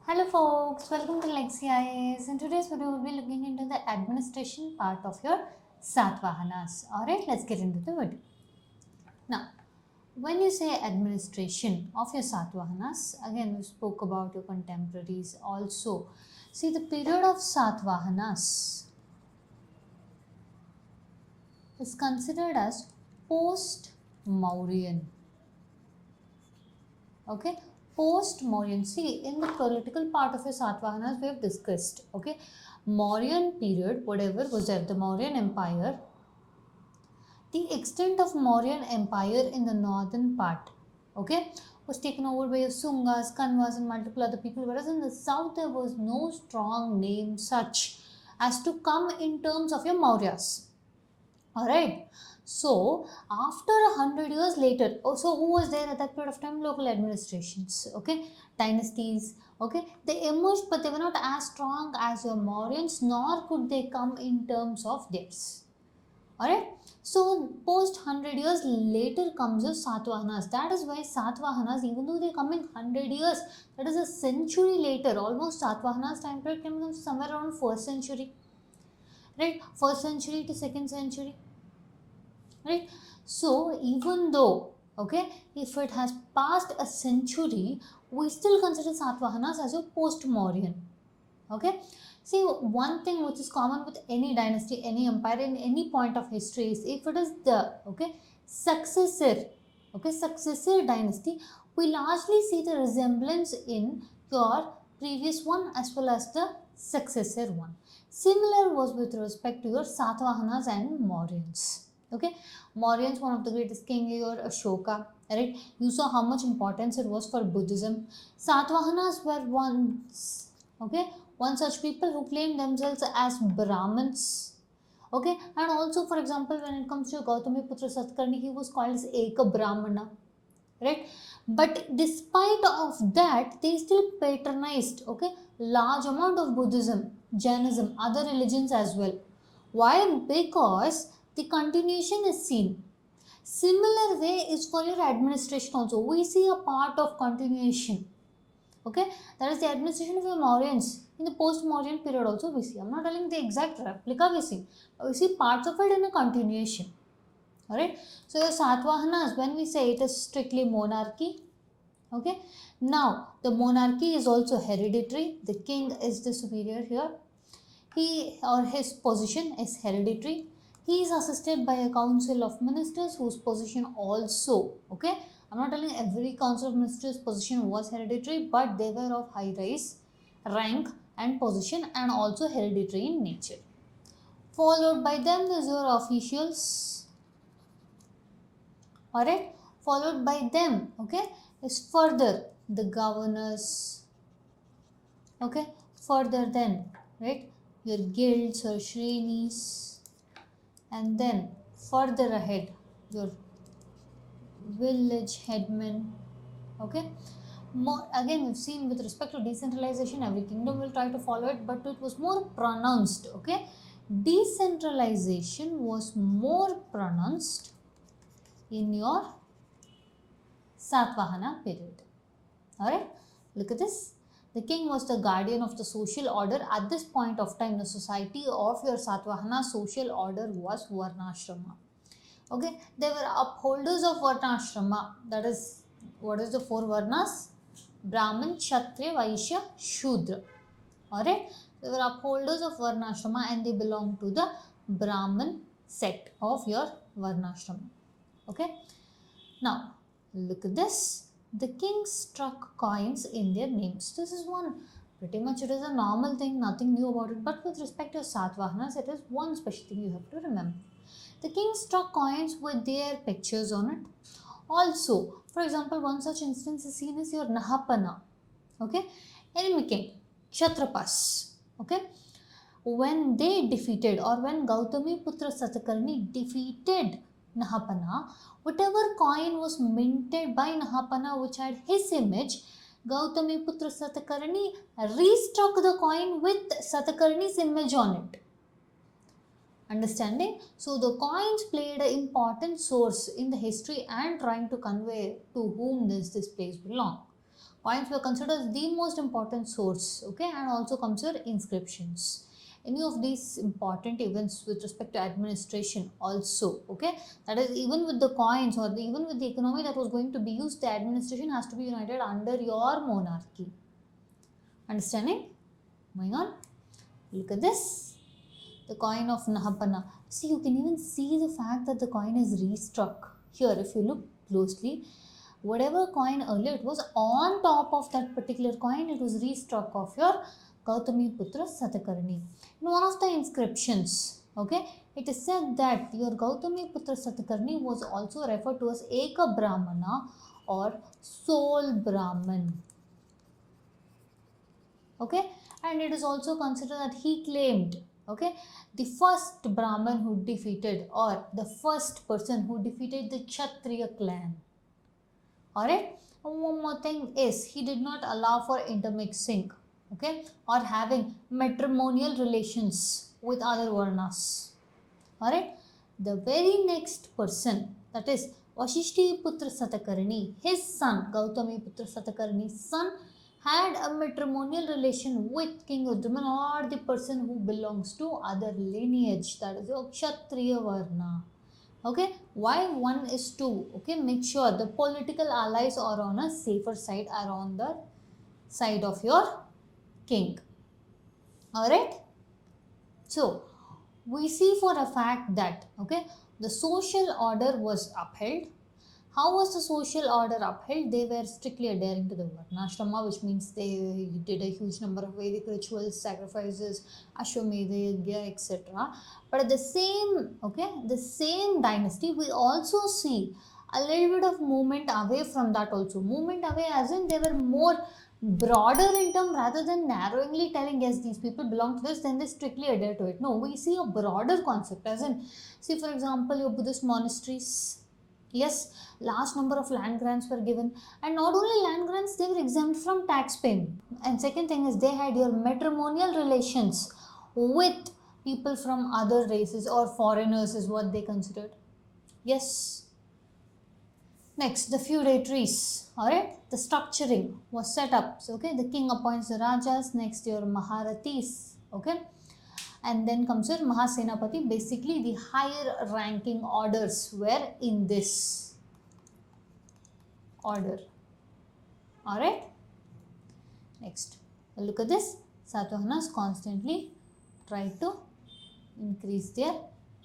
Hello folks, welcome to Lexi IAS. In today's video, we'll be looking into the administration part of your Satavahanas. Alright, let's get into the video. Now, when you say administration of your Satavahanas, again we spoke about your contemporaries also. See, the period of Satavahanas is considered as post-Mauryan. Okay, post-Mauryan. See, in the political part of your Satavahanas, we have discussed, okay, Mauryan period, whatever was there, the Mauryan Empire, the extent of Mauryan Empire in the northern part, okay, was taken over by Sungas, Kanvas and multiple other people, whereas in the south there was no strong name such as to come in terms of your Mauryas. Alright. So, after 100 years later, so who was there at that period of time? Local administrations, okay, dynasties, okay, they emerged but they were not as strong as your Mauryans, nor could they come in terms of theirs. Alright, so post 100 years later comes your Satavahanas. That is why Satavahanas, even though they come in 100 years, that is a century later, almost Satavahanas time period can somewhere around 1st century, right, 1st century to 2nd century. Right, so even though, okay, if it has passed a century, we still consider Satavahanas as a post-Mauryan. Okay, see, one thing which is common with any dynasty, any empire in any point of history is if it is the, okay, successor, okay, successor dynasty, we largely see the resemblance in your previous one as well as the successor one. Similar was with respect to your Satavahanas and Mauryans. Okay, Mauryans, one of the greatest king, your Ashoka, right? You saw how much importance it was for Buddhism. Satavahanas were once, okay, one such people who claimed themselves as Brahmins. Okay, and also for example, when it comes to Gautami Putra Satkarni, he was called as Eka Brahmana, right? But despite of that, they still patronized, okay, large amount of Buddhism, Jainism, other religions as well. Why? Because the continuation is seen. Similar way is for your administration also. We see a part of continuation. Okay, that is the administration of your Mauryans. In the post-Mauryan period also we see. I'm not telling the exact replica we see. We see parts of it in a continuation. Alright. So your Satavahanas, when we say it is strictly monarchy. Okay. Now the monarchy is also hereditary. The king is the superior here. He or his position is hereditary. He is assisted by a council of ministers whose position also, okay, I'm not telling every council of ministers position was hereditary, but they were of high rise, rank and position and also hereditary in nature. Followed by them is your officials, alright, followed by them, okay, is further the governors, okay, further then, right, your guilds or shrenis, and then further ahead your village headmen. Okay, more again we've seen with respect to decentralization, every kingdom will try to follow it, but it was more pronounced. Okay, decentralization was more pronounced in your Satvahana period. Alright, look at this. The king was the guardian of the social order. At this point of time, the society of your Satvahana social order was Varnashrama. Okay, they were upholders of Varnashrama. That is, what is the 4 Varnas? Brahmin, Kshatriya, Vaishya, Shudra. Alright, they were upholders of Varnashrama and they belong to the Brahmin sect of your Varnashrama. Okay, now look at this. The king struck coins in their names. This is one, pretty much it is a normal thing, nothing new about it. But with respect to Satavahanas, it is one special thing you have to remember. The king struck coins with their pictures on it. Also, for example, one such instance is seen as your Nahapana. Okay, enemy king, Kshatrapas. Okay, when they defeated or when Gautami Putra Satakarni defeated Nahapana, whatever coin was minted by Nahapana which had his image, Gautami Putra Satakarni restruck the coin with Satakarni's image on it. Understanding? So the coins played an important source in the history and trying to convey to whom this place belonged. Coins were considered as the most important source, okay, and also comes your inscriptions. Any of these important events with respect to administration also, okay, that is even with the coins or even with the economy that was going to be used, the administration has to be united under your monarchy. Understanding? Moving on. Look at this. The coin of Nahapana. See, you can even see the fact that the coin is restruck. Here, if you look closely, whatever coin earlier it was on top of that particular coin, it was restruck of your Gautami Putra Satakarni. In one of the inscriptions, okay, it is said that your Gautami Putra Satakarni was also referred to as Eka Brahmana or sole Brahman. Okay, and it is also considered that he claimed, okay, the first Brahman who defeated, or the first person who defeated the Kshatriya clan. Alright, one more thing is he did not allow for intermixing, okay, or having matrimonial relations with other Varnas. Alright, the very next person, that is Vashishti Putra Satakarni, his son, Gautami Putra Satakarni's son, had a matrimonial relation with King Udraman or the person who belongs to other lineage, that is your Kshatriya Varna. Okay, why 1:2? Okay, make sure the political allies are on a safer side, are on the side of your king. Alright, so we see for a fact that, okay, the social order was upheld. How was the social order upheld? They were strictly adhering to the Varnashrama, which means they did a huge number of Vedic rituals, sacrifices, Ashwamedha Yagya, etc. But at the same, okay, the same dynasty, we also see a little bit of movement away from that also. Movement away as in they were more broader in term rather than narrowly telling, yes, these people belong to this, then they strictly adhere to it. No, we see a broader concept as in, see for example, your Buddhist monasteries. Yes, large number of land grants were given, and not only land grants, they were exempt from tax payment. And second thing is they had your matrimonial relations with people from other races or foreigners is what they considered. Yes. Next, the feudatories. Alright, the structuring was set up. So, okay, the king appoints the rajas. Next, your maharatis. Okay, and then comes your Mahasenapati. Basically, the higher ranking orders were in this order. Alright. Next, look at this. Satavahanas constantly tried to increase their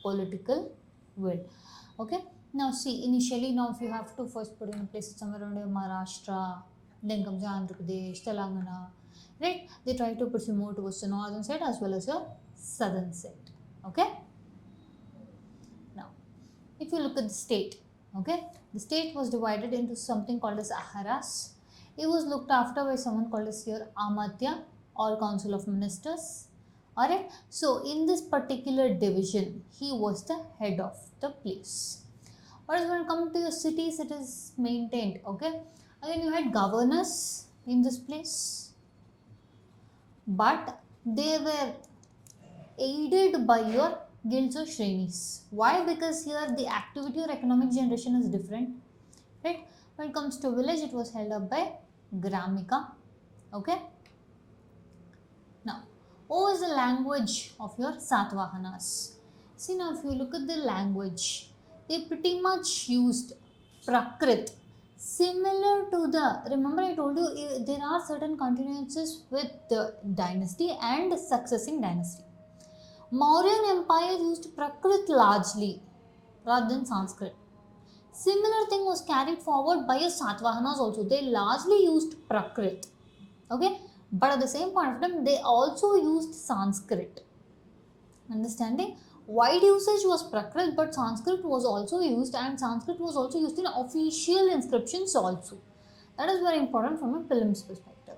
political will. Okay. Now see, initially now if you have to first put in a place somewhere around your Maharashtra, then comes Andhra Pradesh, Telangana, right? They try to pursue more towards the northern side as well as your southern side. Okay. Now, if you look at the state, okay, the state was divided into something called as Aharas. It was looked after by someone called as your Amatya or Council of Ministers. Alright, so in this particular division, he was the head of the place. Whereas when it comes to your cities, it is maintained. Okay, again you had governors in this place, but they were aided by your guilds or shrenis. Why? Because here the activity or economic generation is different, right? When it comes to village, it was held up by Gramika. Okay. Now, what was the language of your Satavahanas? See now, if you look at the language, they pretty much used Prakrit. Similar to the, remember I told you there are certain continuances with the dynasty and successing dynasty. Mauryan Empire used Prakrit largely rather than Sanskrit. Similar thing was carried forward by your Satavahanas also. They largely used Prakrit. Okay, but at the same point of time, they also used Sanskrit. Understanding? Wide usage was Prakrit, but Sanskrit was also used, and Sanskrit was also used in official inscriptions also. That is very important from a prelims perspective.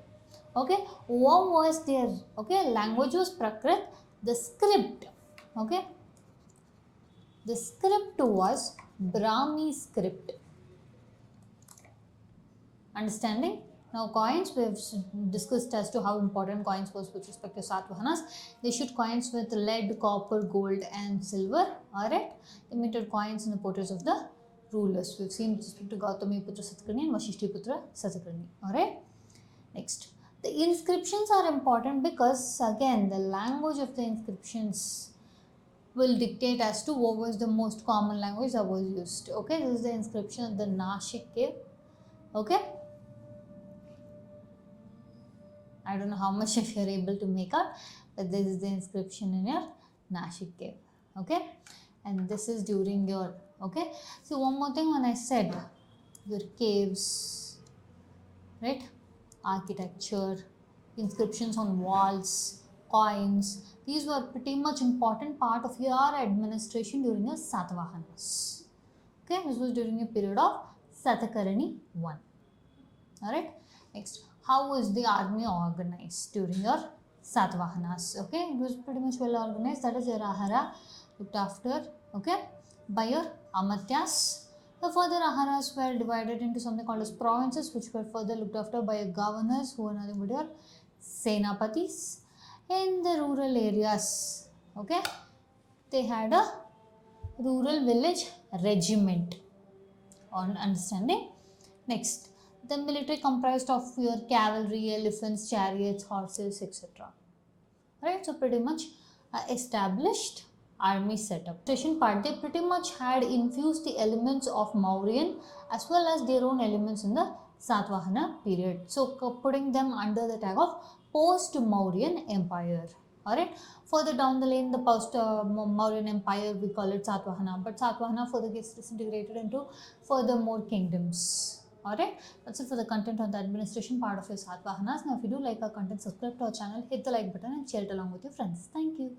Okay, what was their, okay, language was Prakrit. The script, okay, the script was Brahmi script. Understanding? Now coins, we have discussed as to how important coins was with respect to Satavahanas. They issued coins with lead, copper, gold and silver. Alright. They minted coins in the portraits of the rulers. We've seen with respect to Gautami Putra Satakarni and Vashishti Putra Satakarni. Alright. Next, the inscriptions are important because again the language of the inscriptions will dictate as to what was the most common language that was used. Okay, this is the inscription of the Nashik cave. Okay, I don't know how much if you're able to make out, but this is the inscription in your Nashik cave. Okay, and this is during your, okay, so one more thing, when I said your caves, right, architecture, inscriptions on walls, coins, these were pretty much important part of your administration during your Satavahanas. Okay, this was during a period of Satakarani 1. Alright, next, how was the army organized during your Satavahanas? Okay, it was pretty much well organized. That is your Ahara looked after, okay, by your Amatyas. The further Aharas were divided into something called as provinces, which were further looked after by your governors, who were nothing but your Senapatis. In the rural areas, okay, they had a rural village regiment on understanding. Next, the military comprised of your cavalry, elephants, chariots, horses, etc. Right, so pretty much established army setup. Station part, they pretty much had infused the elements of Mauryan as well as their own elements in the Satvahana period. So putting them under the tag of post-Mauryan Empire. Alright, further down the lane, the post-Mauryan Empire, we call it Satvahana, but Satvahana further gets disintegrated into further more kingdoms. Alright, that's it for the content on the administration part of your Satavahanas. Now, if you do like our content, subscribe to our channel, hit the like button and share it along with your friends. Thank you.